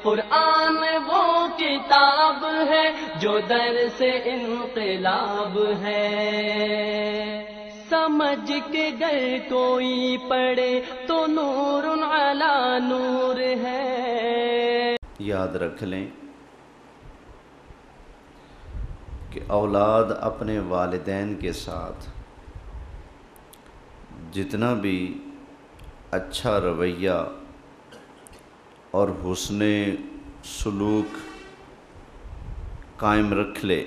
قرآن وہ کتاب ہے جو در سے انقلاب ہے، سمجھ کے گر کوئی پڑھے تو نور علی نور ہے۔ یاد رکھ لیں کہ اولاد اپنے والدین کے ساتھ جتنا بھی اچھا رویہ اور حسن سلوک قائم رکھ لے،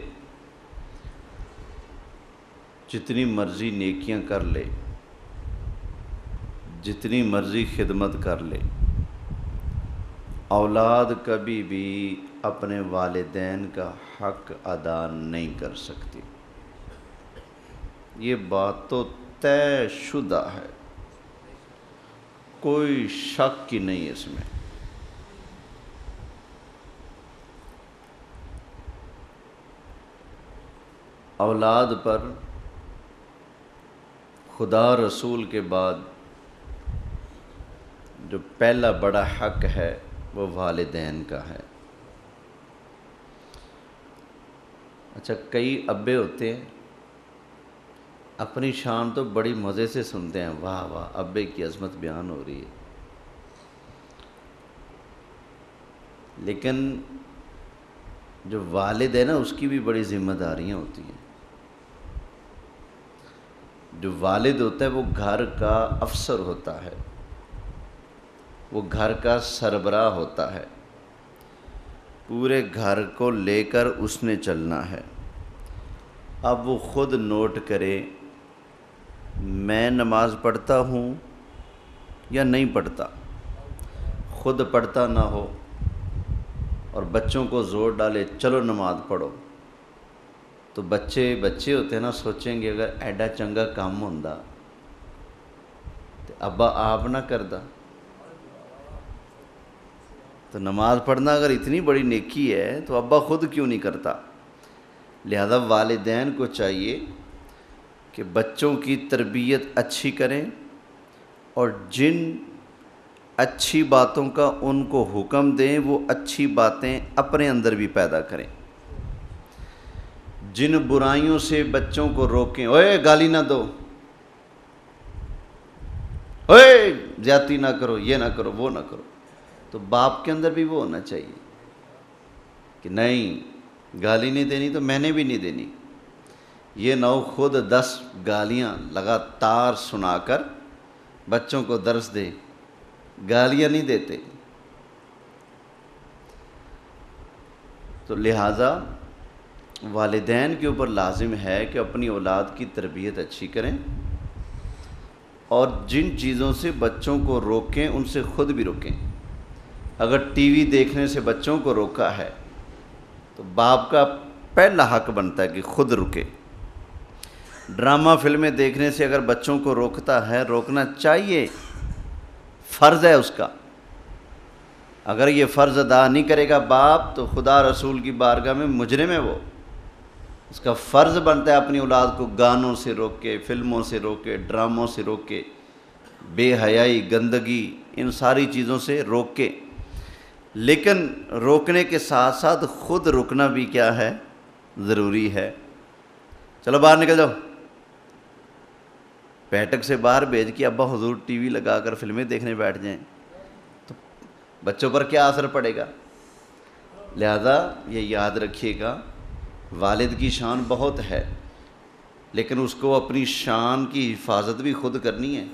جتنی مرضی نیکیاں کر لے، جتنی مرضی خدمت کر لے، اولاد کبھی بھی اپنے والدین کا حق ادا نہیں کر سکتی۔ یہ بات تو طے شدہ ہے، کوئی شک ہی نہیں اس میں۔ اولاد پر خدا رسول کے بعد جو پہلا بڑا حق ہے وہ والدین کا ہے۔ اچھا، کئی ابے ہوتے ہیں اپنی شان تو بڑی مزے سے سنتے ہیں، واہ واہ ابے کی عظمت بیان ہو رہی ہے، لیکن جو والد ہے نا اس کی بھی بڑی ذمہ داریاں ہوتی ہیں۔ جو والد ہوتا ہے وہ گھر کا افسر ہوتا ہے، وہ گھر کا سربراہ ہوتا ہے، پورے گھر کو لے کر اس نے چلنا ہے۔ اب وہ خود نوٹ کرے میں نماز پڑھتا ہوں یا نہیں پڑھتا، خود پڑھتا نہ ہو اور بچوں کو زور ڈالے چلو نماز پڑھو، تو بچے ہوتے ہیں نا، سوچیں گے اگر ایڈا چنگا کام ہوندا تو ابا آپ نہ کردا۔ تو نماز پڑھنا اگر اتنی بڑی نیکی ہے تو ابا خود کیوں نہیں کرتا؟ لہذا والدین کو چاہیے کہ بچوں کی تربیت اچھی کریں اور جن اچھی باتوں کا ان کو حکم دیں وہ اچھی باتیں اپنے اندر بھی پیدا کریں، جن برائیوں سے بچوں کو روکیں، اوے گالی نہ دو، اوے زیادتی نہ کرو، یہ نہ کرو وہ نہ کرو، تو باپ کے اندر بھی وہ ہونا چاہیے کہ نہیں گالی نہیں دینی تو میں نے بھی نہیں دینی۔ یہ نہ ہو خود 10 گالیاں لگاتار سنا کر بچوں کو درس دے، گالیاں نہیں دیتے۔ تو لہٰذا والدین کے اوپر لازم ہے کہ اپنی اولاد کی تربیت اچھی کریں اور جن چیزوں سے بچوں کو روکیں ان سے خود بھی روکیں۔ اگر ٹی وی دیکھنے سے بچوں کو روکا ہے تو باپ کا پہلا حق بنتا ہے کہ خود رکے۔ ڈرامہ فلمیں دیکھنے سے اگر بچوں کو روکتا ہے، روکنا چاہیے، فرض ہے اس کا۔ اگر یہ فرض ادا نہیں کرے گا باپ تو خدا رسول کی بارگاہ میں مجرم ہے وہ۔ اس کا فرض بنتا ہے اپنی اولاد کو گانوں سے روکے، فلموں سے روکے، ڈراموں سے روکے، بے حیائی، گندگی، ان ساری چیزوں سے روکے۔ لیکن روکنے کے ساتھ ساتھ خود رکنا بھی کیا ہے؟ ضروری ہے۔ چلو باہر نکل جاؤ، بیٹھک سے باہر بھیج کے ابا حضور ٹی وی لگا کر فلمیں دیکھنے بیٹھ جائیں تو بچوں پر کیا اثر پڑے گا؟ لہذا یہ یاد رکھیے گا، والد کی شان بہت ہے لیکن اس کو اپنی شان کی حفاظت بھی خود کرنی ہے،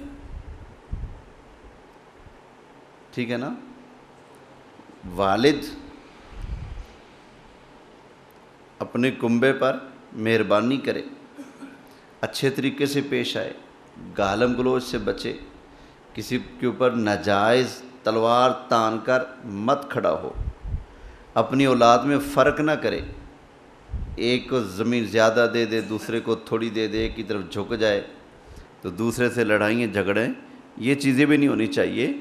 ٹھیک ہے نا؟ والد اپنے کنبے پر مہربانی کرے، اچھے طریقے سے پیش آئے، گالم گلوچ سے بچے، کسی کے اوپر ناجائز تلوار تان کر مت کھڑا ہو، اپنی اولاد میں فرق نہ کرے، ایک کو زمین زیادہ دے دے، دوسرے کو تھوڑی دے دے، ایک کی طرف جھک جائے تو دوسرے سے لڑائیں جھگڑیں، یہ چیزیں بھی نہیں ہونی چاہیے۔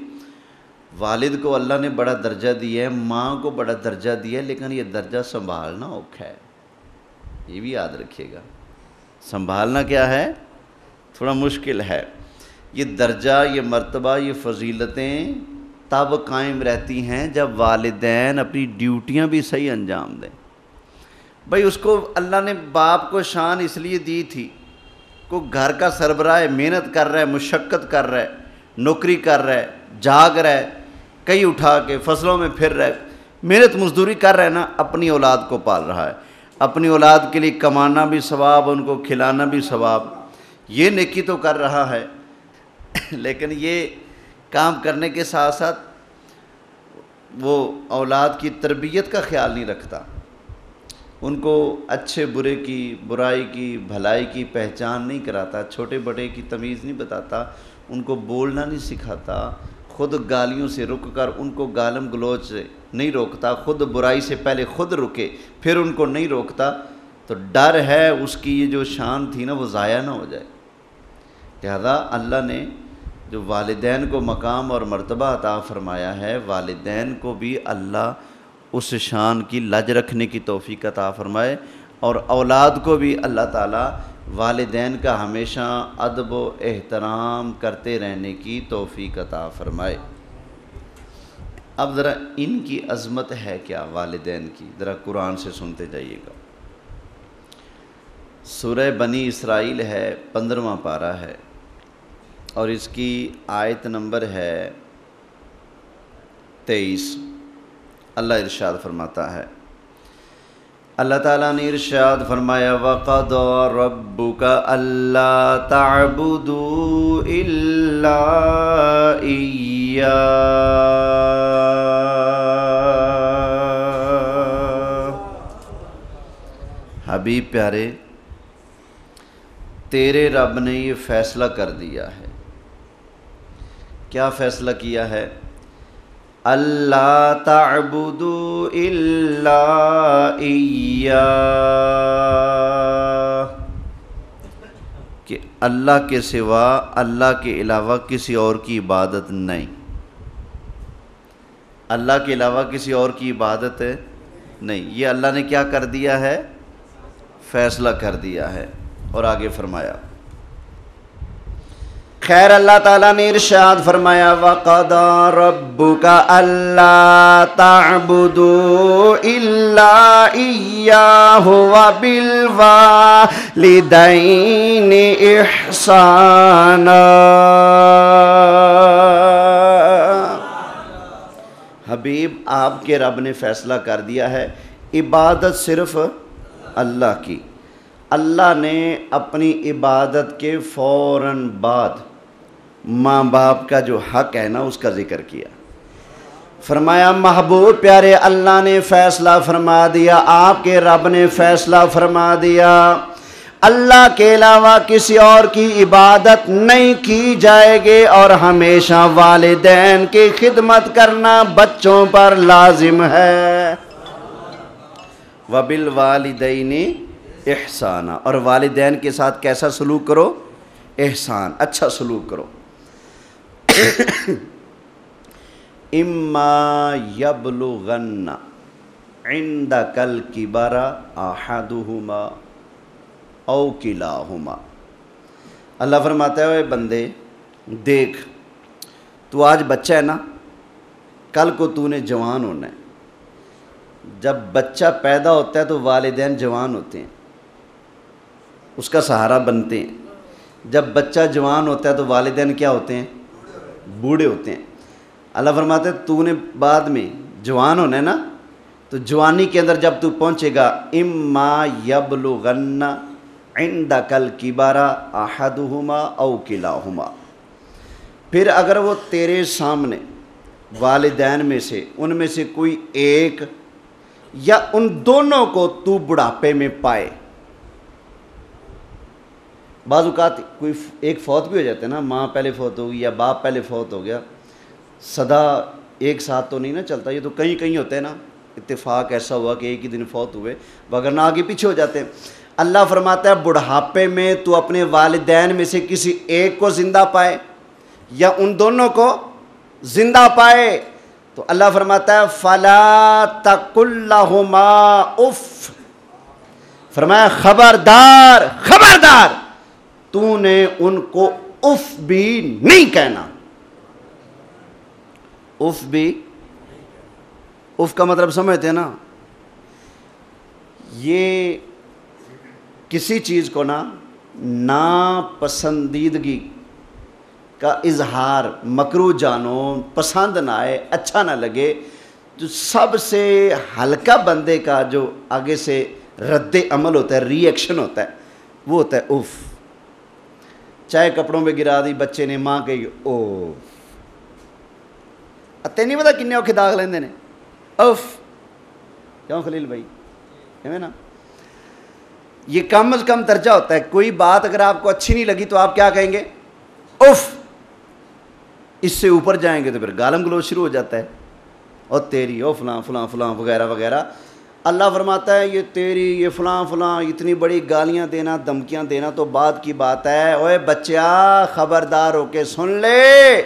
والد کو اللہ نے بڑا درجہ دیا ہے، ماں کو بڑا درجہ دیا ہے، لیکن یہ درجہ سنبھالنا اوکھا ہے، یہ بھی یاد رکھیے گا۔ سنبھالنا کیا ہے؟ تھوڑا مشکل ہے۔ یہ درجہ، یہ مرتبہ، یہ فضیلتیں تب قائم رہتی ہیں جب والدین اپنی ڈیوٹیاں بھی صحیح انجام دیں۔ بھائی اس کو اللہ نے باپ کو شان اس لیے دی تھی، کو گھر کا سربراہ ہے، محنت کر رہا ہے، مشقت کر رہا ہے، نوکری کر رہا ہے، جاگ رہا ہے، کئی اٹھا کے فصلوں میں پھر رہا ہے، محنت مزدوری کر رہا ہے نا، اپنی اولاد کو پال رہا ہے، اپنی اولاد کے لیے کمانا بھی ثواب، ان کو کھلانا بھی ثواب، یہ نیکی تو کر رہا ہے۔ لیکن یہ کام کرنے کے ساتھ ساتھ وہ اولاد کی تربیت کا خیال نہیں رکھتا، ان کو اچھے برے کی، برائی کی، بھلائی کی پہچان نہیں کراتا، چھوٹے بڑے کی تمیز نہیں بتاتا، ان کو بولنا نہیں سکھاتا، خود گالیوں سے رک کر ان کو گالم گلوچ سے نہیں روکتا، خود برائی سے پہلے خود رکے پھر ان کو نہیں روکتا، تو ڈر ہے اس کی یہ جو شان تھی نا وہ ضائع نہ ہو جائے۔ لہذا اللہ نے جو والدین کو مقام اور مرتبہ عطا فرمایا ہے، والدین کو بھی اللہ اس شان کی لج رکھنے کی توفیق عطا فرمائے، اور اولاد کو بھی اللہ تعالیٰ والدین کا ہمیشہ ادب و احترام کرتے رہنے کی توفیق عطا فرمائے۔ اب ذرا ان کی عظمت ہے کیا والدین کی، ذرا قرآن سے سنتے جائیے گا۔ سورہ بنی اسرائیل ہے، 15واں پارہ ہے، اور اس کی آیت نمبر ہے 23۔ اللہ ارشاد فرماتا ہے، اللہ تعالیٰ نے ارشاد فرمایا وَقَضَىٰ رَبُّكَ أَلَّا تَعْبُدُوا إِلَّا إِيَّاهُ حبیب پیارے، تیرے رب نے یہ فیصلہ کر دیا ہے۔ کیا فیصلہ کیا ہے؟ اللہ تعبدوا الا ایاہ، کہ اللہ کے سوا، اللہ کے علاوہ کسی اور کی عبادت نہیں، اللہ کے علاوہ کسی اور کی عبادت نہیں۔ یہ اللہ نے کیا کر دیا ہے؟ فیصلہ کر دیا ہے۔ اور آگے فرمایا، خیر اللہ تعالیٰ نے ارشاد فرمایا وَقَضَىٰ رَبُّكَ أَلَّا تَعْبُدُوا إِلَّا إِيَّاهُ وَبِالْوَالِدَيْنِ إِحْسَانًا۔ حبیب آپ کے رب نے فیصلہ کر دیا ہے عبادت صرف اللہ کی۔ اللہ نے اپنی عبادت کے فوراً بعد ماں باپ کا جو حق ہے نا اس کا ذکر کیا۔ فرمایا محبوب پیارے، اللہ نے فیصلہ فرما دیا، آپ کے رب نے فیصلہ فرما دیا، اللہ کے علاوہ کسی اور کی عبادت نہیں کی جائے گی، اور ہمیشہ والدین کی خدمت کرنا بچوں پر لازم ہے۔ وَبِالْوَالِدَيْنِ احسانہ، اور والدین کے ساتھ کیسا سلوک کرو؟ احسان، اچھا سلوک کرو۔ اما یبلغن عندک الکبر احدہما او کلاہما۔ اللہ فرماتا ہے اے بندے دیکھ، تو آج بچہ ہے نا، کل کو تو نے جوان ہونا ہے۔ جب بچہ پیدا ہوتا ہے تو والدین جوان ہوتے ہیں، اس کا سہارا بنتے ہیں۔ جب بچہ جوان ہوتا ہے تو والدین کیا ہوتے ہیں؟ بوڑھے ہوتے ہیں۔ اللہ فرماتے ہیں تو نے بعد میں جوان ہونا ہے نا، تو جوانی کے اندر جب تو پہنچے گا اما یبلغن عندک الکبر احدہما او کلاہما، پھر اگر وہ تیرے سامنے والدین میں سے، ان میں سے کوئی ایک یا ان دونوں کو تو بڑھاپے میں پائے۔ بعض اوقات کوئی ایک فوت بھی ہو جاتا ہے نا، ماں پہلے فوت ہوگی یا باپ پہلے فوت ہو گیا، سدا ایک ساتھ تو نہیں نا چلتا، یہ تو کہیں کہیں ہوتا ہے نا، اتفاق ایسا ہوا کہ ایک ہی دن فوت ہوئے، وگرنہ آگے پیچھے ہو جاتے ہیں۔ اللہ فرماتا ہے بڑھاپے میں تو اپنے والدین میں سے کسی ایک کو زندہ پائے یا ان دونوں کو زندہ پائے، تو اللہ فرماتا ہے فَلَا تَقُلْ لَهُمَا اُفْ، فرمایا خبردار خبردار، تو نے ان کو اف بھی نہیں کہنا۔ اف بھی، اف کا مطلب سمجھتے ہیں نا، یہ کسی چیز کو نا ناپسندیدگی کا اظہار مکروہ جانو، پسند نہ آئے، اچھا نہ لگے، جو سب سے ہلکا بندے کا جو آگے سے رد عمل ہوتا ہے، ری ایکشن ہوتا ہے، وہ ہوتا ہے اف۔ چاہے کپڑوں پہ گرا دی بچے نے، ماں کہی اوف، تے نہیں پتا کنے اوکھے داغ لیندے نے اف، کیوں خلیل بھائی ہے نا؟ یہ کم از کم درجہ ہوتا ہے۔ کوئی بات اگر آپ کو اچھی نہیں لگی تو آپ کیا کہیں گے؟ اف۔ اس سے اوپر جائیں گے تو پھر گالم گلوچ شروع ہو جاتا ہے، اور تیری او فلاں فلاں فلاں وغیرہ وغیرہ۔ اللہ فرماتا ہے یہ تیری، یہ فلاں فلاں، اتنی بڑی گالیاں دینا، دھمکیاں دینا تو بعد کی بات ہے۔ اوے بچیا خبردار ہو کے سن لے،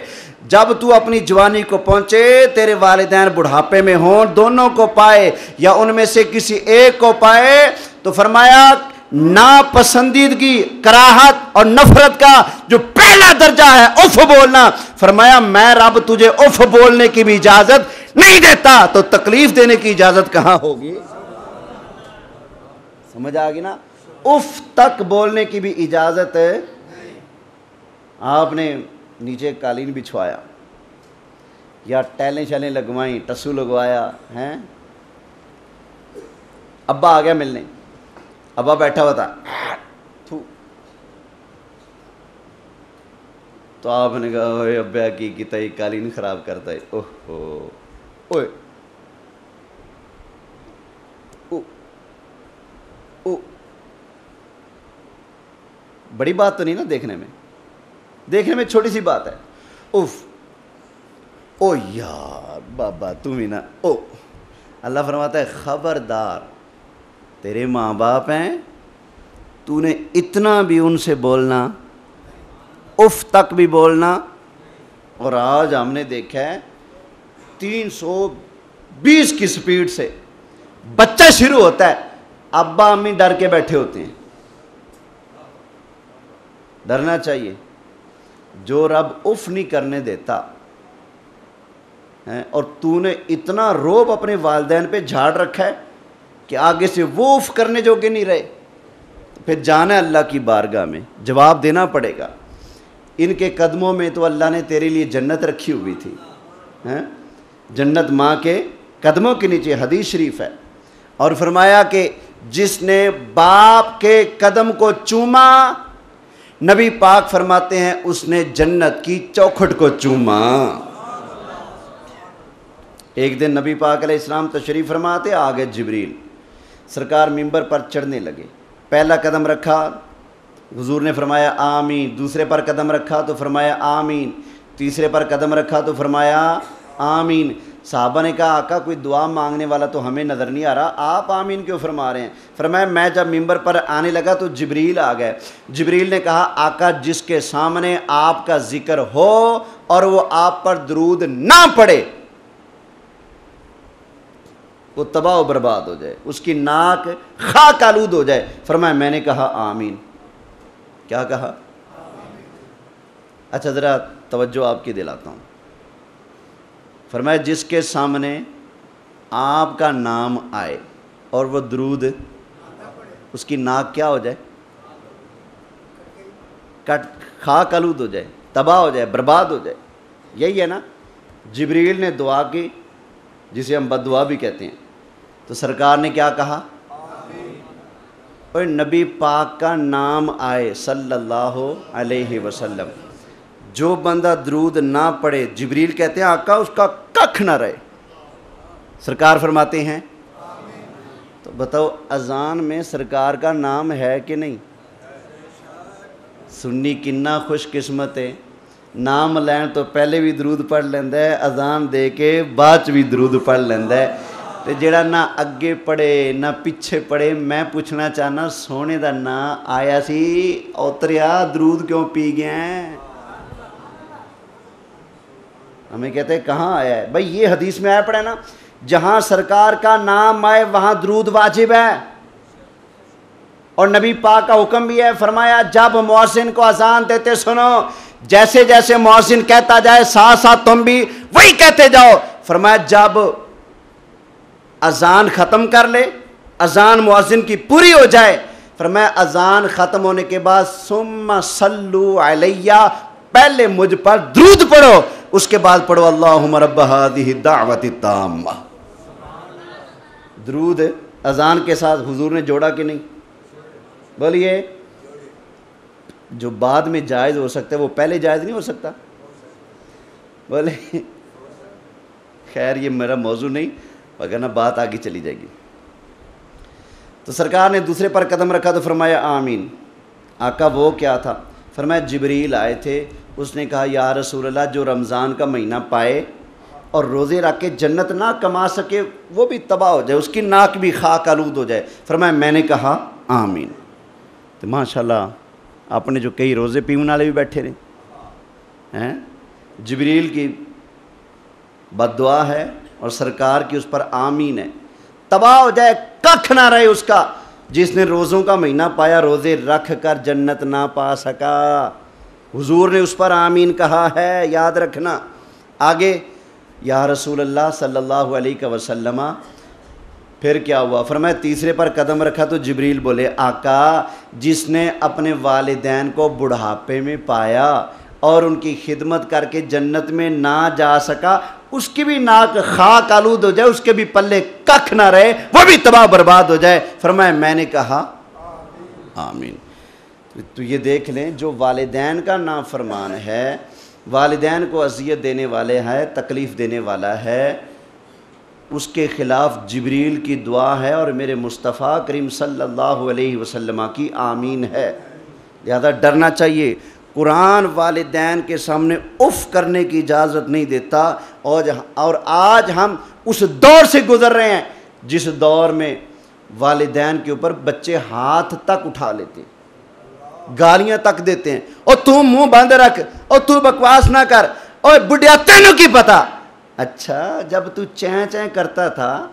جب تو اپنی جوانی کو پہنچے، تیرے والدین بڑھاپے میں ہوں، دونوں کو پائے یا ان میں سے کسی ایک کو پائے، تو فرمایا ناپسندیدگی، کراہت اور نفرت کا جو پہلا درجہ ہے اف بولنا، فرمایا میں رب تجھے اف بولنے کی بھی اجازت نہیں دیتا، تو تکلیف دینے کی اجازت کہاں ہوگی؟ سمجھ آگی نا؟ اف تک بولنے کی بھی اجازت ہے۔ آپ نے نیچے قالین بچھوایا یا ٹیلیں شیلیں لگوائیں، ٹسو لگوایا ہیں، ابا آ گیا ملنے، ابا بیٹھا ہوا تھا، تو آپ نے کہا اوے ابا کی کیتا یہ قالین خراب کرتا ہے، اوہ اوے بڑی بات تو نہیں نا، دیکھنے میں چھوٹی سی بات ہے، اوف، او یار بابا تم ہی نا، او۔ اللہ فرماتا ہے خبردار، تیرے ماں باپ ہیں، تو نے اتنا بھی ان سے بولنا، اف تک بھی بولنا۔ اور آج ہم نے دیکھا ہے 320 کی سپیڈ سے بچہ شروع ہوتا ہے، ابا امی ڈر کے بیٹھے ہوتے ہیں۔ ڈرنا چاہیے، جو رب اف نہیں کرنے دیتا اور تو نے اتنا روب اپنے والدین پہ جھاڑ رکھا ہے کہ آگے سے وہ اف کرنے جوگے نہیں رہے، پھر جانا ہے اللہ کی بارگاہ میں، جواب دینا پڑے گا۔ ان کے قدموں میں تو اللہ نے تیرے لیے جنت رکھی ہوئی تھی، جنت ماں کے قدموں کے نیچے، حدیث شریف ہے۔ اور فرمایا کہ جس نے باپ کے قدم کو چوما، نبی پاک فرماتے ہیں اس نے جنت کی چوکھٹ کو چوما۔ ایک دن نبی پاک علیہ السلام تشریف فرماتے، آگے جبریل سرکار منبر پر چڑھنے لگے، پہلا قدم رکھا، حضور نے فرمایا آمین، دوسرے پر قدم رکھا تو فرمایا آمین، تیسرے پر قدم رکھا تو فرمایا آمین۔ صحابہ نے کہا آقا کوئی دعا مانگنے والا تو ہمیں نظر نہیں آ رہا، آپ آمین کیوں فرما رہے ہیں؟ فرمایا میں جب منبر پر آنے لگا تو جبریل آ گئے، جبریل نے کہا آقا جس کے سامنے آپ کا ذکر ہو اور وہ آپ پر درود نہ پڑے وہ تباہ و برباد ہو جائے، اس کی ناک خاک آلود ہو جائے۔ فرمایا میں نے کہا آمین۔ کیا کہا؟ اچھا ذرا توجہ آپ کی دلاتا ہوں۔ فرمایا جس کے سامنے آپ کا نام آئے اور وہ درود، اس کی ناک کیا ہو جائے؟ خاک آلود ہو جائے، تباہ ہو جائے، برباد ہو جائے۔ یہی ہے نا؟ جبریل نے دعا کی جسے ہم بد دعا بھی کہتے ہیں، تو سرکار نے کیا کہا؟ اور نبی پاک کا نام آئے صلی اللہ علیہ وسلم، جو بندہ درود نہ پڑھے، جبریل کہتے ہیں آقا اس کا ککھ نہ رہے، سرکار فرماتے ہیں تو بتاؤ اذان میں سرکار کا نام ہے کہ نہیں؟ سنی کننا خوش قسمت ہے، نام لین تو پہلے بھی درود پڑھ لیندہ ہے، اذان دے کے بعد بھی درود پڑھ لیندہ ہے، تے جڑا نہ اگے پڑھے نہ پیچھے پڑھے۔ میں پوچھنا چاہنا سونے دا نا آیا سی اوتریا درود کیوں پی گئے ہیں؟ ہمیں کہتے ہیں کہاں آیا ہے؟ بھائی یہ حدیث میں آیا پڑھا ہے نا، جہاں سرکار کا نام آئے وہاں درود واجب ہے، اور نبی پاک کا حکم بھی ہے، فرمایا جب مؤذن کو اذان دیتے سنو جیسے جیسے مؤذن کہتا جائے ساتھ ساتھ تم بھی وہی کہتے جاؤ۔ فرمایا جب اذان ختم کر لے، اذان مؤذن کی پوری ہو جائے، فرمایا اذان ختم ہونے کے بعد ثم صلو علیہ، پہلے مجھ پر درود پڑھو، اس کے بعد پڑھو اللہم رب ہذہ الدعوۃ التامہ۔ درود اذان کے ساتھ حضور نے جوڑا کہ نہیں؟ بولیے، جو بعد میں جائز ہو سکتا ہے وہ پہلے جائز نہیں ہو سکتا؟ بولے خیر یہ میرا موضوع نہیں، وگرنہ بات آگے چلی جائے گی۔ تو سرکار نے دوسرے پر قدم رکھا تو فرمایا آمین۔ آقا وہ کیا تھا؟ فرمایا جبریل آئے تھے، اس نے کہا یا رسول اللہ جو رمضان کا مہینہ پائے اور روزے رکھ کے جنت نہ کما سکے وہ بھی تباہ ہو جائے، اس کی ناک بھی خاک آلود ہو جائے۔ فرمایا میں نے کہا آمین۔ تو ماشاءاللہ آپ نے جو کئی روزے پیون والے بھی بیٹھے رہے ہیں، جبریل کی بد دعا ہے اور سرکار کی اس پر آمین ہے، تباہ ہو جائے، ککھ نہ رہے اس کا جس نے روزوں کا مہینہ پایا روزے رکھ کر جنت نہ پا سکا۔ حضور نے اس پر آمین کہا ہے، یاد رکھنا۔ آگے یا رسول اللہ صلی اللہ علیہ وسلم، پھر کیا ہوا؟ فرمایا تیسرے پر قدم رکھا تو جبریل بولے آقا جس نے اپنے والدین کو بڑھاپے میں پایا اور ان کی خدمت کر کے جنت میں نہ جا سکا، اس کی بھی ناک خاک آلود ہو جائے، اس کے بھی پلے ککھ نہ رہے، وہ بھی تباہ برباد ہو جائے۔ فرمایا میں نے کہا آمین۔ تو یہ دیکھ لیں جو والدین کا نافرمان ہے، والدین کو اذیت دینے والے ہے، تکلیف دینے والا ہے، اس کے خلاف جبریل کی دعا ہے اور میرے مصطفیٰ کریم صلی اللہ علیہ وسلم کی آمین ہے۔ لہذا ڈرنا چاہیے۔ قرآن والدین کے سامنے اف کرنے کی اجازت نہیں دیتا، اور آج ہم اس دور سے گزر رہے ہیں جس دور میں والدین کے اوپر بچے ہاتھ تک اٹھا لیتے ہیں، گالیاں تک دیتے ہیں، اور تو منہ بند رکھ، اور تو بکواس نہ کر، اور بڑھیا تینوں کی پتہ۔ اچھا جب تو چیں چیں کرتا تھا،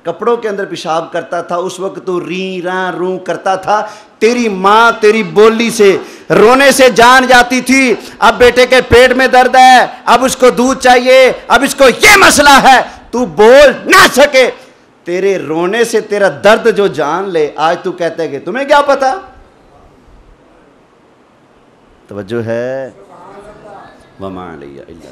کپڑوں کے اندر پیشاب کرتا تھا، اس وقت تو ری راں روں کرتا تھا، تیری ماں تیری بولی سے رونے سے جان جاتی تھی، اب بیٹے کے پیٹ میں درد ہے، اب اس کو دودھ چاہیے، اب اس کو یہ مسئلہ ہے، تو بول نہ سکے، تیرے رونے سے تیرا درد جو جان لے، آج تو کہتا ہے کہ تمہیں کیا پتا؟ توجہ ہے؟ وَمَا عَلَيَّ إِلَّا